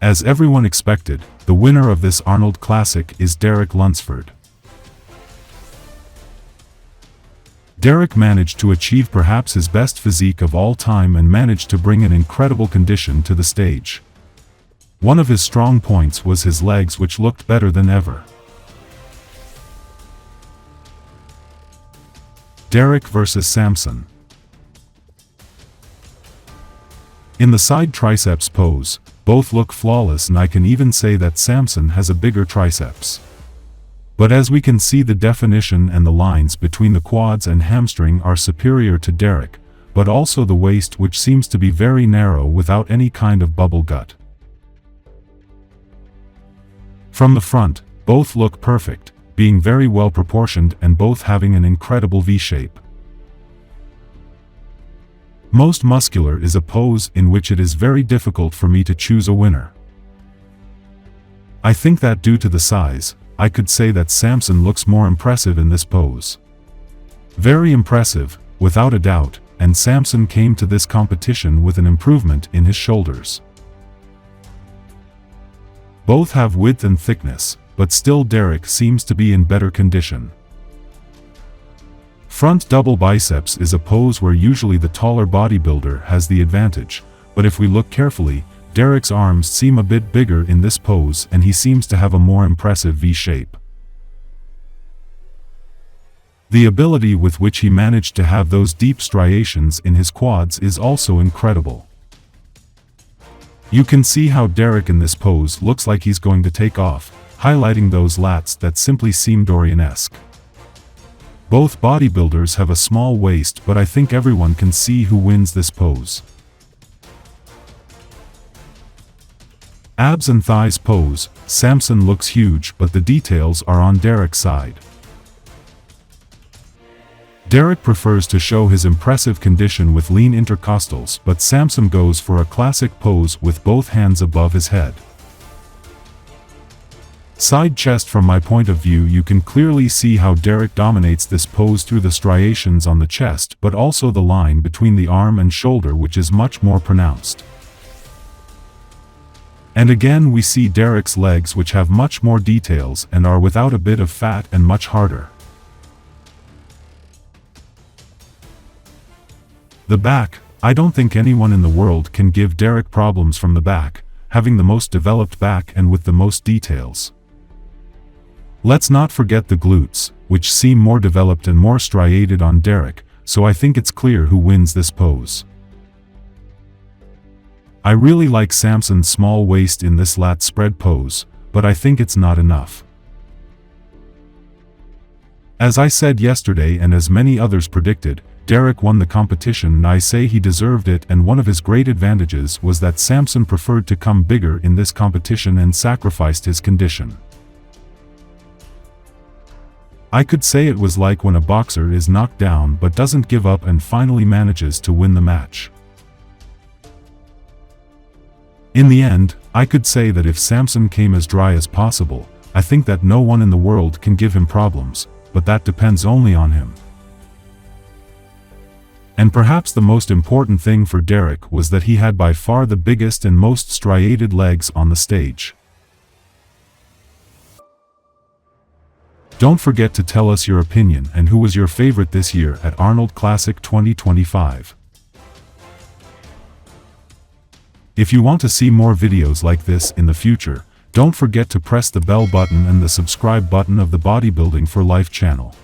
As everyone expected, the winner of this Arnold Classic is Derek Lunsford. Derek managed to achieve perhaps his best physique of all time and managed to bring an incredible condition to the stage. One of his strong points was his legs, which looked better than ever. Derek versus Samson. In the side triceps pose, both look flawless, and I can even say that Samson has a bigger triceps. But as we can see, the definition and the lines between the quads and hamstring are superior to Derek, but also the waist, which seems to be very narrow without any kind of bubble gut. From the front, both look perfect, being very well proportioned and both having an incredible V-shape. Most muscular is a pose in which it is very difficult for me to choose a winner. I think that due to the size, I could say that Samson looks more impressive in this pose. Very impressive, without a doubt, and Samson came to this competition with an improvement in his shoulders. Both have width and thickness, but still Derek seems to be in better condition. Front double biceps is a pose where usually the taller bodybuilder has the advantage, but if we look carefully, Derek's arms seem a bit bigger in this pose and he seems to have a more impressive V-shape. The ability with which he managed to have those deep striations in his quads is also incredible. You can see how Derek in this pose looks like he's going to take off, highlighting those lats that simply seem Dorian-esque. Both bodybuilders have a small waist, but I think everyone can see who wins this pose. Abs and thighs pose, Samson looks huge, but the details are on Derek's side. Derek prefers to show his impressive condition with lean intercostals, but Samson goes for a classic pose with both hands above his head. Side chest. From my point of view, you can clearly see how Derek dominates this pose through the striations on the chest, but also the line between the arm and shoulder, which is much more pronounced. And again we see Derek's legs, which have much more details and are without a bit of fat and much harder. The back. I don't think anyone in the world can give Derek problems from the back, having the most developed back and with the most details. Let's not forget the glutes, which seem more developed and more striated on Derek, so I think it's clear who wins this pose. I really like Samson's small waist in this lat spread pose, but I think it's not enough. As I said yesterday and as many others predicted, Derek won the competition, and I say he deserved it, and one of his great advantages was that Samson preferred to come bigger in this competition and sacrificed his condition. I could say it was like when a boxer is knocked down but doesn't give up and finally manages to win the match. In the end, I could say that if Samson came as dry as possible, I think that no one in the world can give him problems, but that depends only on him. And perhaps the most important thing for Derek was that he had by far the biggest and most striated legs on the stage. Don't forget to tell us your opinion and who was your favorite this year at Arnold Classic 2025. If you want to see more videos like this in the future, don't forget to press the bell button and the subscribe button of the Bodybuilding for Life channel.